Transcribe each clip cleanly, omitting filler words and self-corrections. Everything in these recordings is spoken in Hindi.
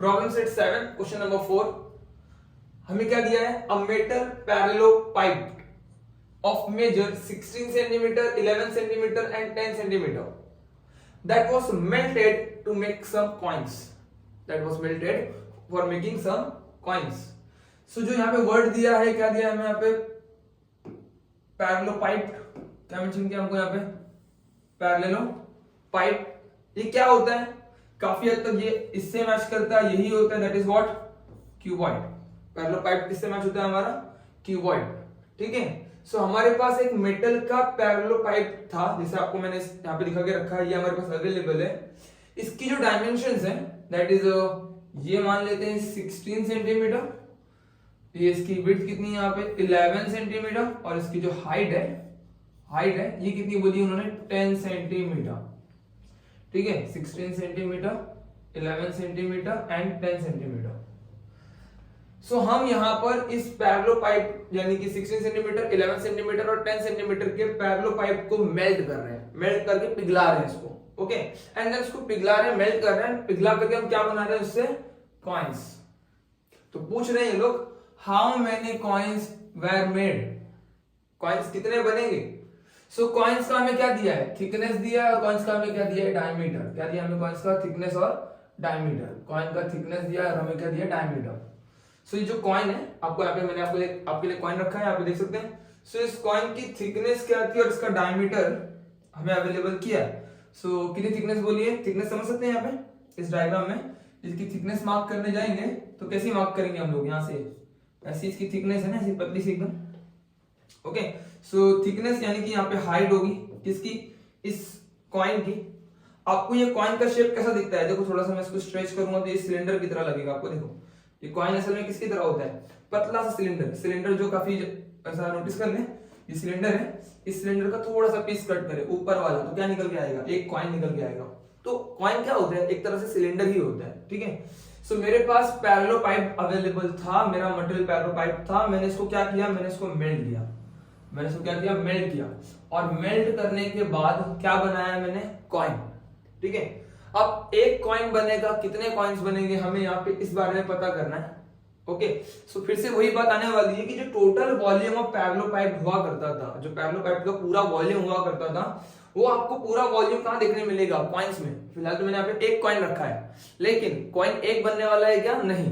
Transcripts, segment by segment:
प्रॉब्लम सेट 7 क्वेश्चन नंबर 4 हमें क्या दिया है, a metal parallelopiped of measure 16 centimetre 11 centimetre and 10 centimetre that was melted to make some coins, that was melted for making some coins. So जो यहाँ पे वर्ड दिया है, क्या दिया है हमें यहाँ पे, पैरेललोपाइप, क्या मेंशन किया हमको यहाँ पे, पैरेललोपाइप. ये क्या होता है, काफी हद तक ये इससे मैच करता है, यही होता है, दैट इज व्हाट, क्यूबॉइड. पैरेललोपाइप किससे मैच होता है हमारा, क्यूबॉइड. ठीक है. सो हमारे पास एक मेटल का पैरेललोपाइप था, जैसे आपको मैंने यहाँ पे दिखा के रखा है, ये हमारे पास अवेलेबल है. इसकी जो डायमेंशंस हैं दैट इज ये मान लेते हैं 16 सेंटीमीटर, ये इसकी विड्थ कितनी है यहाँ पे 11 सेंटीमीटर, और इसकी जो हाइट है ये कितनी बोली उन्होंने 10 सेंटीमीटर. ठीक है, 16 सेंटीमीटर 11 सेंटीमीटर एंड 10 सेंटीमीटर. सो हम यहाँ पर इस पैरेललोपाइप यानी कि 16 सेंटीमीटर 11 सेंटीमीटर और 10 सेंटीमीटर के पैरेललोपाइप को मेल्ट कर रहे हैं, मेल्ट करके पिघला रहे हैं इसको. ओके, एंड देन इसको पिघला रहे हैं, मेल्ट कर रहे हैं, पिघला करके हम क्या बना रहे हैं उससे, कॉइन्स. तो पूछ रहे हैं ये लोग, how many coins were made, coins कितने बनेंगे. सो कॉइन्स का हमें क्या दिया है, थिकनेस दिया है, और कॉइन्स का हमें क्या दिया है, डायमीटर. क्या दिया हमें, कॉइन्स का थिकनेस और डायमीटर. कॉइन का थिकनेस दिया है और हमें क्या दिया, डायमीटर. सो ये जो कॉइन है, आपको यहाँ पे मैंने आपके लिए कॉइन रखा है, यहाँ पे देख सकते हैं. सो इस कॉइन की थिकनेस क्या थी और इसका डायमीटर हमें अवेलेबल किया. सो कितनी थिकनेस बोलिए, थिकनेस समझ सकते हैं यहाँ पे इस डायग्राम में. इसकी थिकनेस मार्क करने जाएंगे तो कैसी मार्क करेंगे हम लोग, यहाँ से ऐसी इसकी थिकनेस है ना, ऐसी पतली सी एकदम. ओके, सो थिकनेस यानी कि यहाँ पे हाइट होगी किसकी, इस कॉइन की. आपको ये कॉइन का शेप कैसा दिखता है, देखो थोड़ा सा मैं इसको स्ट्रेच करूंगा तो ये सिलेंडर की तरह लगेगा आपको. देखो ये कॉइन असल में किसकी तरह होता है, पतला सा सिलेंडर जो काफी ऐसा नोटिस कर लें, ये सिलेंडर है, इस सिलेंडर का थोड़ा सा पीस कट करें ऊपर वाला तो क्या निकल के आएगा, एक कॉइन निकल के आएगा. तो कॉइन क्या होता है, एक तरह से सिलेंडर ही होता है. ठीक है. सो मेरे पास पैरेललोपाइप अवेलेबल था, मेरा मटेरियल पैरेललोपाइप था, मैंने इसको क्या किया, मैंने इसको मेल्ट किया. मैंने इसको क्या किया, मेल्ट किया, और मेल्ट करने के बाद क्या बनाया मैंने, कॉइन. ठीक है. अब एक कॉइन बनेगा, कितने कॉइन्स बनेंगे हमें यहाँ पे इस बारे में पता करना है. ओके, सो फिर से वही बात आने वाली है कि जो टोटल वॉल्यूम ऑफ पैरेललोपाइप हुआ करता था, जो पैरेललोपाइप का पूरा वॉल्यूम हुआ करता था, वो आपको पूरा वॉल्यूम कहाँ देखने मिलेगा, कॉइन्स में. फिलहाल तो मैंने यहाँ पे एक कॉइन रखा है, लेकिन कॉइन एक बनने वाला है क्या, नहीं,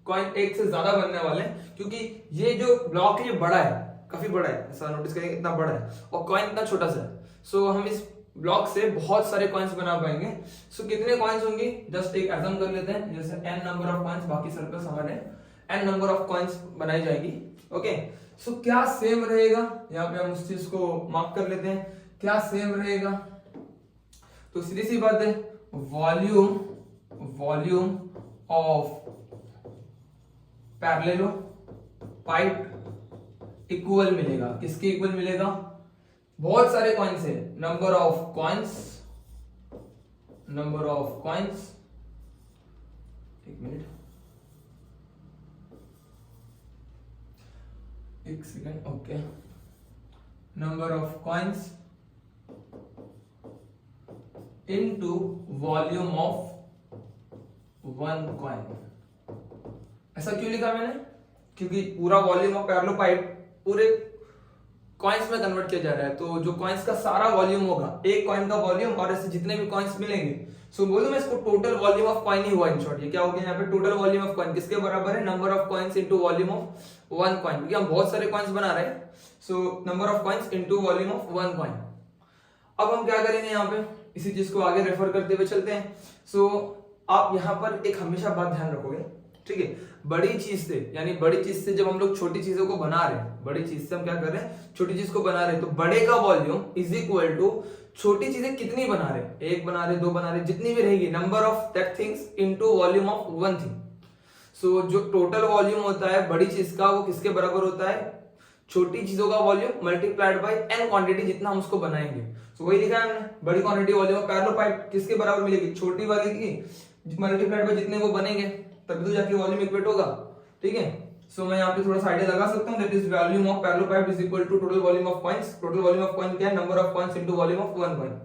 कॉइन एक से ज्यादा बनने वाले हैं, क्योंकि ये जो ब्लॉक है ये बड़ा है, काफी बड़ा है, ऐसा नोटिस करेंगे इतना बड़ा है, और कॉइन इतना छोटा सा है. सो हम इस ब्लॉक से बहुत सारे कॉइन्स बना पाएंगे. सो कितने कॉइन्स होंगे, जस्ट एक एग्जाम कर लेते हैं, जैसे n नंबर ऑफ कॉइन्स, बाकी सर्कल्स हमारे n नंबर ऑफ कॉइन्स बनाई जाएगी. ओके, सो क्या सेम रहेगा, यहाँ पे हम उस चीज को मार्क कर लेते हैं, क्या सेम रहेगा. तो सीधी सी बात है, वॉल्यूम ऑफ पैरेललोपाइप इक्वल मिलेगा, किसके इक्वल मिलेगा, बहुत सारे कॉइन्स है, नंबर ऑफ कॉइन्स. एक मिनट, एक second. Okay, number of coins into volume of one coin. ऐसा क्यों लिखा मैंने, क्योंकि पूरा वॉल्यूम ऑफ पैरेललोपाइप पूरे कॉइन्स में कन्वर्ट किया जा रहा है. तो जो कॉइन्स का सारा वॉल्यूम होगा, एक कॉइन का वॉल्यूम, और ऐसे जितने भी कॉइन्स मिलेंगे, सो बोलूं मैं इसको टोटल वॉल्यूम ऑफ कॉइन ही हुआ. इन शॉर्ट ये क्या हो गया, यहाँ पे टोटल वॉल्यूम ऑफ कॉइन किसके बराबर है, number of coins into volume of one coin, क्योंकि हम बहुत सारे कॉइन्स बना रहे हैं. So number of coins into volume of one coin. अब हम क्या करेंगे, यहाँ पे इसी चीज को आगे रेफर करते हुए चलते हैं. सो आप यहाँ पर एक हमेशा बात ध्यान रखोगे, ठीक है, बड़ी चीज से, यानी बड़ी चीज से जब हम लोग छोटी चीजों को बना रहे हैं, बड़ी चीज से हम क्या कर रहे हैं, छोटी चीज को बना रहे हैं, तो बड़े का वॉल्यूम इज इक्वल टू छोटी चीजें कितनी बना रहे हैं, एक बना रहे, दो बना रहे, जितनी भी रहेगी, number of that things into volume of one thing. So जो टोटल वॉल्यूम होता है बड़ी चीज का, वो किसके बराबर होता है, छोटी चीजों का volume multiplied by n quantity जितना हम उसको बनाएंगे. सो वही लिखा है हमने, बड़ी क्वांटिटी वॉल्यूम ऑफ पैरेललोपाइप किसके बराबर मिलेगी, छोटी वाली की मल्टीप्लाइड बाय जितने वो बनेंगे, तभी तो जाके वॉल्यूम इक्वेट होगा. ठीक है. सो मैं यहाँ पे थोड़ा सा आइडिया लगा सकता हूँ, that is volume of parallelopiped is equal to total volume of coins. Total volume of coin क्या है, number of coins into volume of one coin.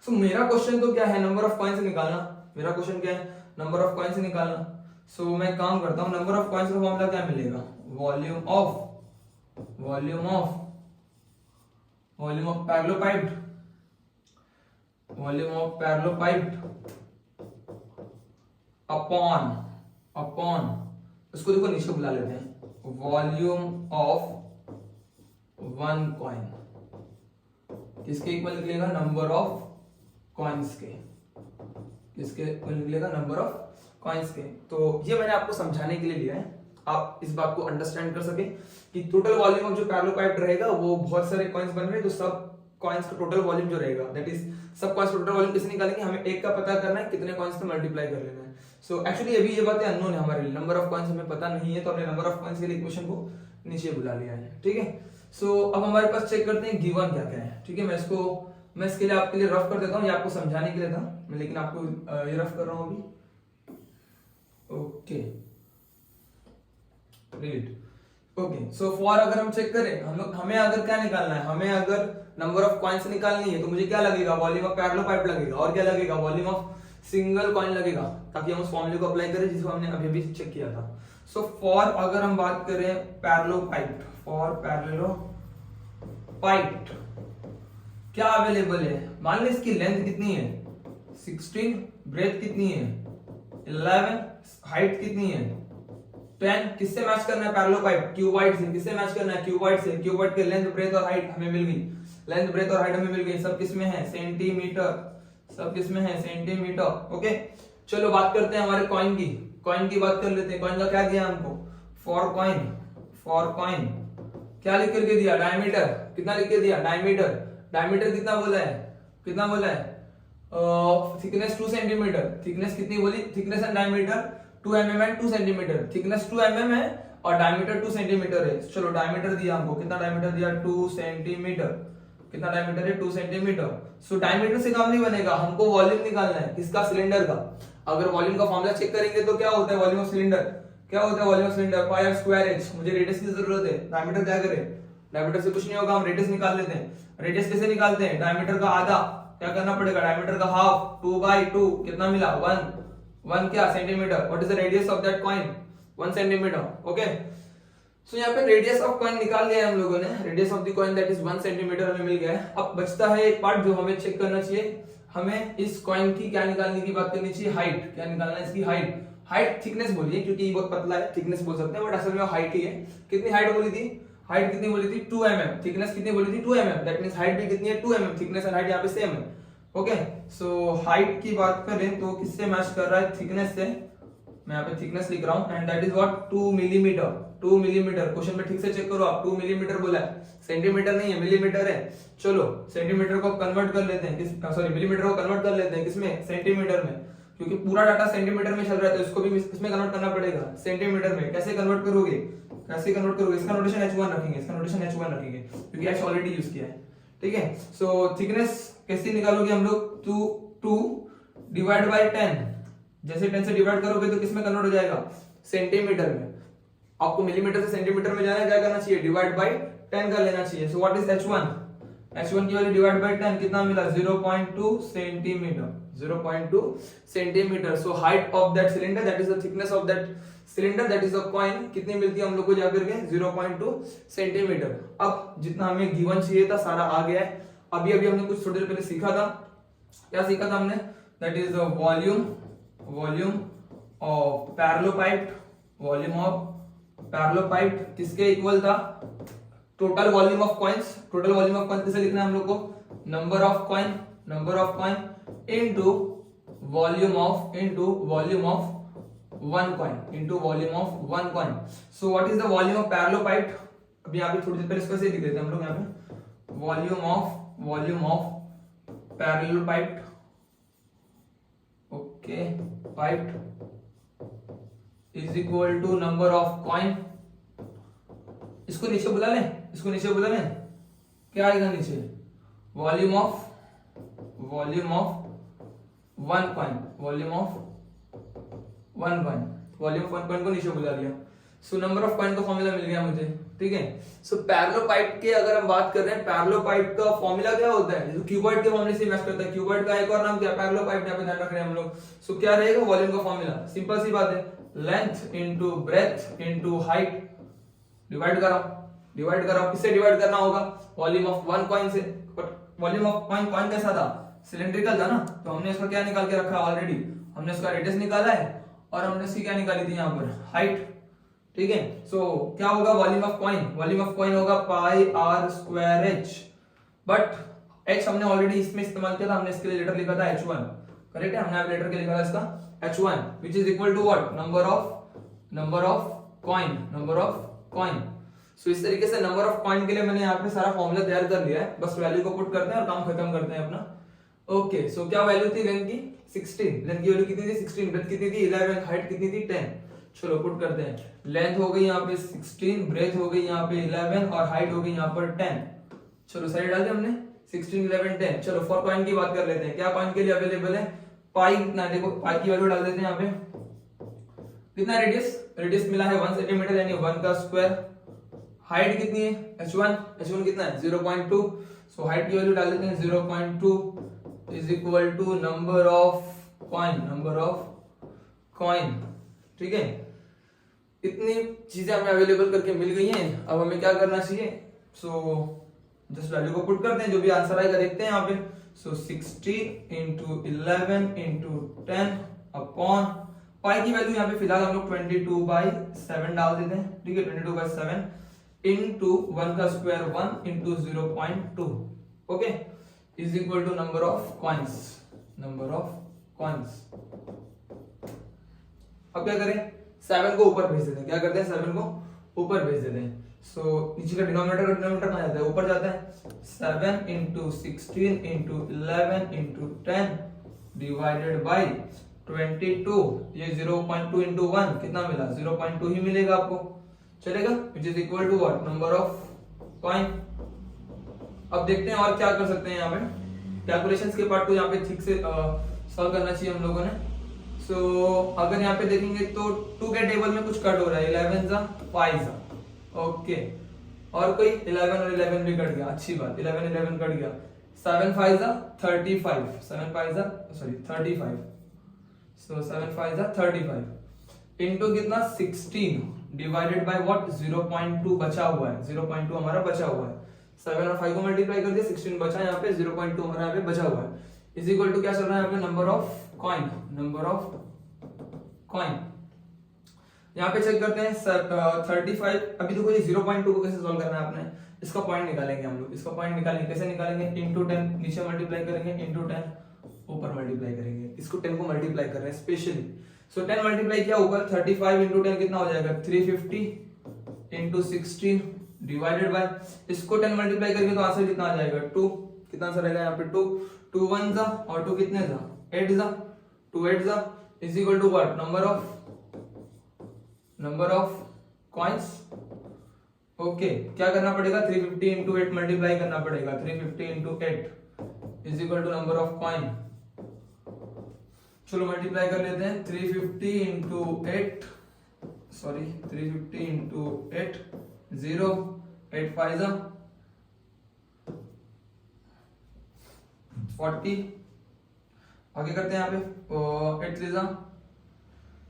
So मेरा क्वेश्चन तो क्या है, नंबर ऑफ कॉइन्स निकालना. मेरा क्वेश्चन क्या है, नंबर ऑफ कॉइन्स निकालना। सो मैं काम करता हूँ, नंबर ऑफ कॉइन्स का फॉर्मूला क्या मिलेगा, वॉल्यूम ऑफ पैरेललोपाइड अपॉन उसको देखो नीचे बुला लेते हैं, वॉल्यूम ऑफ वन कॉइन, किसके इक्वल निकलेगा, नंबर ऑफ कॉइन्स के, किसके इक्वल निकलेगा, नंबर ऑफ कॉइन्स के। तो ये मैंने आपको समझाने के लिए लिया है, आप इस बात को अंडरस्टैंड कर सके कि टोटल वॉल्यूम ऑफ जो पैरेललोपाइड रहेगा वो बहुत सारे कॉइन्स बन रहे हैं, तो सब कॉइन्स का टोटल वॉल्यूम जो रहेगा, दैट इज सब कॉइन्स का टोटल वॉल्यूम कैसे निकालेंगे, हमें एक का पता करना है, कितने कॉइन्स का मल्टीप्लाई कर लेना है। सो एक्चुअली अभी ये बातें अननोन है हमारे लिए, नंबर ऑफ कॉइन्स हमें पता नहीं है, तो हमने नंबर ऑफ कॉइन्स के लिए इक्वेशन को नीचे बुला लिया है, ठीक है। सो अब हमारे पास चेक करते हैं गिवन क्या क्या है, ठीक है। मैं इसके लिए आपके लिए रफ कर देता हूँ, ये आपको समझाने के लिए था मैं, लेकिन आपको ये रफ कर रहा हूँ अभी, okay delete. Okay so for अगर हम चेक करें, हमें अगर क्या निकालना है, हमें अगर नंबर ऑफ कॉइन्स निकालनी है, तो मुझे क्या लगेगा, वॉल्यूम ऑफ पैरेललोपाइड लगेगा, और क्या लगेगा, वॉल्यूम ऑफ सिंगल कॉइन लगेगा, ताकि हम उस फॉर्मूले को अप्लाई करें जिसको हमने अभी अभी चेक किया था। सो फॉर अगर हम बात करें पैरेललोपाइड, फॉर पैरेललोपाइड क्या अवेलेबल है, मान ली इसकी लेंथ कितनी है 16, ब्रेथ कितनी है 11, हाइट कितनी है 10, किससे मैच करना है पैरेललोपाइड, क्यूबॉइड से, किससे मैच करना है, क्यूबॉइड से, क्यूबॉइड के लेंथ ब्रेथ और हाइट हमें मिल गई, लेंथ ब्रेथ और हाइट हमें मिल गई, सब किसमें है सेंटीमीटर, सब किसमें है सेंटीमीटर, ओके। चलो बात करते हैं हमारे कॉइन की बात कर लेते हैं। कॉइन का क्या दिया हमको, फॉर कॉइन क्या लिख करके दिया, डायमीटर, कितना लिख के दिया, डायमीटर कितना बोला है, थिकनेस 2 सेंटीमीटर, थिकनेस कितनी बोली, thickness and diameter 2 mm and 2 centimetre, thickness 2 mm है और डायमीटर 2 सेंटीमीटर है। चलो डायमीटर दिया हमको, कितना डायमीटर दिया, 2 सेंटीमीटर, कितना डायमीटर है 2 सेंटीमीटर। सो डायमीटर से काम नहीं बनेगा, हमको वॉल्यूम निकालना है, किसका, सिलेंडर का। अगर वॉल्यूम का फॉर्मूला चेक करेंगे तो क्या होता है, वॉल्यूम ऑफ सिलेंडर क्या होता है, volume of cylinder pi r square h. मुझे रेडियस की जरूरत है, डायमीटर क्या करे, डायमीटर से कुछ नहीं होगा, हम रेडियस निकाल लेते हैं। रेडियस कैसे निकालते हैं, डायमीटर का आधा क्या करना पड़ेगा, डायमीटर का हाफ, 2/2 कितना मिला, 1 क्या centimetre, what is the radius of that coin, 1 centimetre, okay. So यहाँ पे रेडियस ऑफ कॉइन निकाल लिया है हम लोगों ने, radius of the coin that is 1 centimetre हमें मिल गया है। अब बचता है एक पार्ट जो हमें चेक करना चाहिए, हमें इस कॉइन की क्या निकालने की बात करनी चाहिए, हाइट, क्या निकालना है इसकी हाइट थिकनेस बोलिए क्योंकि ये बहुत पतला है, थिकनेस बोल सकते हैं बट असल में हाइट ही है। कितनी हाइट बोली थी, 2 mm, थिकनेस कितनी बोली थी 2 mm, दैट मींस हाइट भी कितनी है 2 mm, थिकनेस एंड हाइट यहाँ पे सेम है, ओके। सो हाइट की बात करें तो किससे मैच कर रहा है, थिकनेस से, मैं यहाँ पे थिकनेस लिख रहा हूँ and that is what 2 millimetre, question में ठीक से चेक करो आप, 2 मिलीमीटर बोला है, सेंटीमीटर नहीं है मिलीमीटर है। चलो सेंटीमीटर को कन्वर्ट कर लेते हैं, सॉरी मिलीमीटर को कन्वर्ट कर लेते हैं किसमें, सेंटीमीटर में, क्योंकि पूरा डाटा सेंटीमीटर में चल रहा है तो इसको भी इसमें कन्वर्ट करना पड़ेगा सेंटीमीटर में। कैसे कन्वर्ट करोगे, इसका नोटेशन h1 रखेंगे, क्योंकि h ऑलरेडी यूज किया है, ठीक है। सो थिकनेस कैसे निकालोगे हम लोग, 2 डिवाइड बाय 10, जैसे 10 से डिवाइड करोगे तो किसमें कन्वर्ट हो जाएगा, सेंटीमीटर में। आपको मिलीमीटर से सेंटीमीटर में जाना है, क्या करना चाहिए, डिवाइड बाय 10 कर लेना चाहिए। सो व्हाट इज h1 की वैल्यू डिवाइड बाय 10 कितना मिला, 0.2 centimetre. So height of that cylinder that is the thickness of that cylinder that is the coin कितनी मिलती है हम लोग को जाकर के, 0.2 सेंटीमीटर। अब जितना हमें गिवन चाहिए था सारा आ गया है। अभी हमने कुछ थोड़ी देर पहले सीखा था, क्या सीखा था हमने, दैट इज वॉल्यूम ऑफ पैरेललोपाइड किसके इक्वल था, टोटल वॉल्यूम ऑफ कॉइन्स किसे लिखना है हम लोग को, number of coin into volume of one coin. So what is the volume of parallelopiped, अभी यहाँ पे थोड़ी देर पहले इसको ऐसे लिख देते हैं हम लोग, यहाँ पे volume of parallelopiped, okay, pipe is equal to number of coin. इसको नीचे बुला लें, क्या आएगा नीचे, वॉल्यूम ऑफ वन कॉइन को नीचे बुला लिया। सो नंबर ऑफ कॉइन का फॉर्मूला मिल गया मुझे, ठीक है। सो पैरेललोपाइड के अगर हम बात कर रहे हैं, पैरेललोपाइड का फॉर्मूला क्या होता है, जो क्यूबॉइड के फॉर्मूले से मैच करता है। क्यूबॉइड का एक और नाम क्या है, पैरेललोपाइड, यहाँ पे ध्यान रख रहे हैं हम लोग। सो क्या रहेगा, वॉल्यूम का फॉर्मूला, सिंपल सी बात है, length into breadth into height, divide करो, किससे डिवाइड करना होगा, वॉल्यूम ऑफ वन कॉइन से। बट वॉल्यूम ऑफ कॉइन कैसा था, सिलेंड्रिकल था ना, तो हमने इसका क्या निकाल के रखा है ऑलरेडी, हमने इसका रेडियस निकाला है और हमने इसकी क्या निकाली थी यहाँ पर, हाइट, ठीक है। सो क्या होगा, वॉल्यूम ऑफ कॉइन होगा pi r square h, but h हमने ऑलरेडी इसमें इस्तेमाल किया था, हमने इसके लिए लेटर लिखा था H1, करेक्ट है, हमने लेटर के लिखा था इसका H1 which is equal to what, number of coin. So इस तरीके से नंबर ऑफ कॉइन के लिए मैंने यहाँ पे सारा फॉर्मूला तैयार कर लिया है, बस वैल्यू को पुट करते हैं और काम खत्म करते हैं अपना। ओके, सो क्या वैल्यू थी लेंथ की 16, लेंथ की वैल्यू कितनी थी 16, ब्रेथ कितनी थी 11, हाइट कितनी थी 10। चलो पुट करते हैं, लेंथ हो गई यहाँ पे 16, ब्रेथ हो गई यहाँ पे 11 और हाइट हो गई यहाँ पर 10। चलो साइड डाल दिया हमने 16, 11, 10। चलो फॉर कॉइन की बात कर लेते हैं, क्या कॉइन के लिए अवेलेबल है, पाई कितना, देखो पाई की वैल्यू डाल देते हैं यहाँ पे, कितना रेडियस मिला है 1 सेंटीमीटर यानी 1 का स्क्वायर। हाइट कितनी है h1 कितना है 0.2, सो हाइट की वैल्यू डाल देते हैं 0.2 is equal to number of coin, ठीक है। इतनी चीजें हमें अवेलेबल करके मिल गई हैं, अब हमें क्या करना चाहिए, सो जस्ट वैल्यू को पुट करते हैं, जो भी आंसर आएगा देखते हैं यहाँ पे। सो 60 इंटू 11 इंटू 10 अपॉन पाई की वैल्यू यहाँ पे फिलहाल हम लोग 22/7 डाल देते हैं, ठीक है, 22/7 इंटू 1 का square 1 into 0.2, okay, is equal to number of coins. अब क्या करें, 7 को ऊपर भेज देते हैं, क्या करते हैं 7 को ऊपर भेज देते हैं। सो नीचे का डिनोमिनेटर कहां जाता है, ऊपर जाता है। 7 into 16 into 11 into 10 divided by 22, ये 0.2 इंटू 1 कितना मिला, 0.2 ही मिलेगा आपको, चलेगा, which is equal to what, number of coin. अब देखते हैं और क्या कर सकते हैं यहाँ पे, कैलकुलेशंस के पार्ट को यहाँ पे ठीक से सॉल्व करना चाहिए हम लोगों ने। सो अगर यहाँ पे देखेंगे तो 2 के टेबल में कुछ कट हो रहा है, 11 जा 5 जा, ओके, और कोई 11 और 11 भी कट गया, अच्छी बात, 11 कट गया। 7 5 जा 35, 7 5 जा सॉरी 35, सो 7 5 जा 35 इनटू कितना 16 डिवाइडेड बाय व्हाट, 0.2 बचा हुआ है, 0.2 हमारा बचा हुआ है। 7 और 5 को मल्टीप्लाई कर दिया, 16 बचा, यहाँ पे 0.2 हमारा यहाँ पे बचा हुआ है, इज इक्वल टू क्या चल रहा है यहाँ पे, नंबर ऑफ कॉइन। यहाँ पे चेक करते हैं 35, अभी देखो ये 0.2 को कैसे सॉल्व करना है आपने, इसका पॉइंट निकालेंगे हम लोग, इसका पॉइंट निकालेंगे, कैसे निकालेंगे, इंटू 10 नीचे मल्टीप्लाई करेंगे, इंटू 10 ऊपर मल्टीप्लाई करेंगे, इसको 10 को मल्टीप्लाई कर रहे हैं स्पेशली। सो 10 मल्टीप्लाई किया ऊपर, 35 इंटू 10 कितना हो जाएगा, 350 इंटू 16 डिवाइडेड बाय, इसको 10 मल्टीप्लाई करेंगे तो आंसर कितना आ जाएगा 2, कितना आंसर आएगा यहाँ पे 2 1 जा और 2 कितने जा 8 जा, 2 8 जा is equal to what, number of coins, okay. क्या करना पड़ेगा, 350 इंटू 8 मल्टीप्लाई करना पड़ेगा, 350 into 8 is equal to number of coin. चलो मल्टीप्लाई कर लेते हैं, 350 इंटू 8 सॉरी 350 इंटू 8 0 8 5 जा 40, आगे करते हैं यहाँ पे 8 3 जा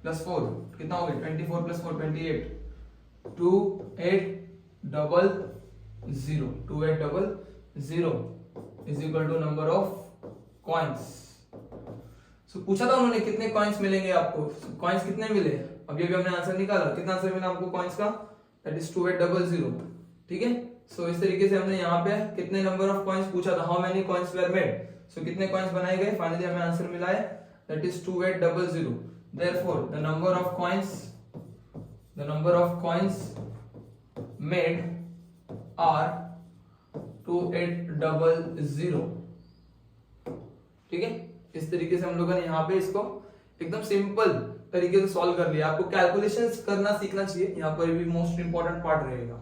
प्लस 4 कितना हो गया, 24 plus 4 28, 2 8 double 0 2 8 double 0 is equal to number of coins. So पूछा था उन्होंने कितने कॉइन्स मिलेंगे आपको, कॉइन्स कितने मिले, अभी हमने आंसर निकाला, कितना आंसर मिला हमको कॉइन्स का, दैट इज 2 8 डबल 0, ठीक है। सो इस तरीके से हमने यहाँ पे कितने नंबर ऑफ कॉइन्स पूछा था, how many coins were made, so कितने कॉइन्स बनाए गए, फाइनली हमें आंसर मिला है that is 2 8 double 0। Therefore, the number of coins made are 2800, ठीक है। इस तरीके से हम लोगों ने यहाँ पे इसको एकदम सिंपल तरीके से सॉल्व कर लिया। आपको कैलकुलेशंस करना सीखना चाहिए, यहाँ पर भी मोस्ट इंपॉर्टेंट पार्ट रहेगा।